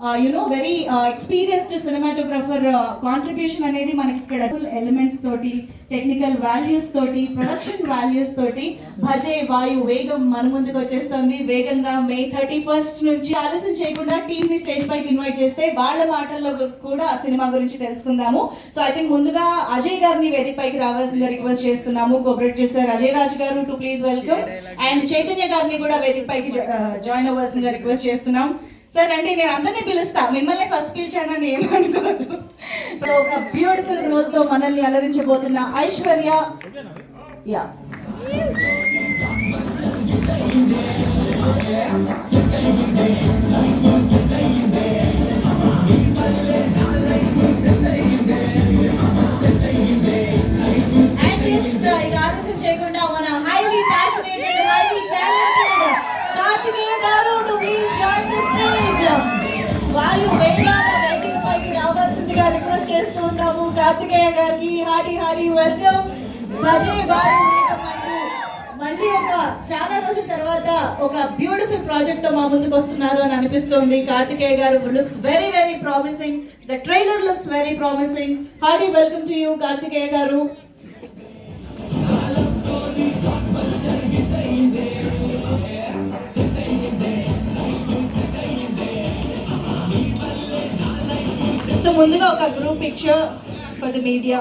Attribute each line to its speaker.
Speaker 1: Very experienced cinematographer contribution అనేది మనకి ఇక్కడ ఎలిమెంట్స్ తోటి, టెక్నికల్ వాల్యూస్ తోటి, ప్రొడక్షన్ వాల్యూస్ తోటి భజే వాయు వేగం మన ముందుకు వచ్చేస్తుంది. వేగంగా May 31st నుంచి ఆలస్యం చేయకుండా టీమ్ ని స్టేజ్ పైకి ఇన్వైట్ చేస్తే వాళ్ళ మాటల్లో కూడా సినిమా గురించి తెలుసుకుందాము. సో ఐ థింక్ ముందుగా అజయ్ గారిని వేదిక పైకి రావాల్సిందిగా రిక్వెస్ట్ చేస్తున్నాము. కోఆపరేట్ చేశారు అజయ్ రాజ్ గారు to please welcome. And Chaitanya గారిని కూడా వేదిక పైకి జాయిన్ అవ్వాల్సిందిగా రిక్వెస్ట్ చేస్తున్నాం. సార్ అండి, నేను అందరినీ పిలుస్తా, మిమ్మల్ని ఫస్ట్ పిలిచానని ఏమనుకోదు. ఒక బ్యూటిఫుల్ రోల్ తో మనల్ని అలరించబోతున్న ఐశ్వర్య. యా ఆలస్యం చేయకుండా మన highly passionated, highly talented Karthikeya గారు to please join the stage. వాయు వేగాన వేదిక పైకి రావాల్సిందిగా రిక్వెస్ట్ చేస్తూ ఉంటాము. కార్తికేయ గారికి హార్టీ వెల్కమ్. భజే వాయు వేగం అంటూ మళ్ళీ చాలా రోజుల తర్వాత ఒక బ్యూటిఫుల్ ప్రాజెక్ట్ తో మా ముందుకు వస్తున్నారు అని అనిపిస్తోంది. కార్తికేయ గారు looks very very promising. The trailer looks very promising. Hearty welcome to you Karthikeya గారు. సో ముందుగా ఒక group picture for the media.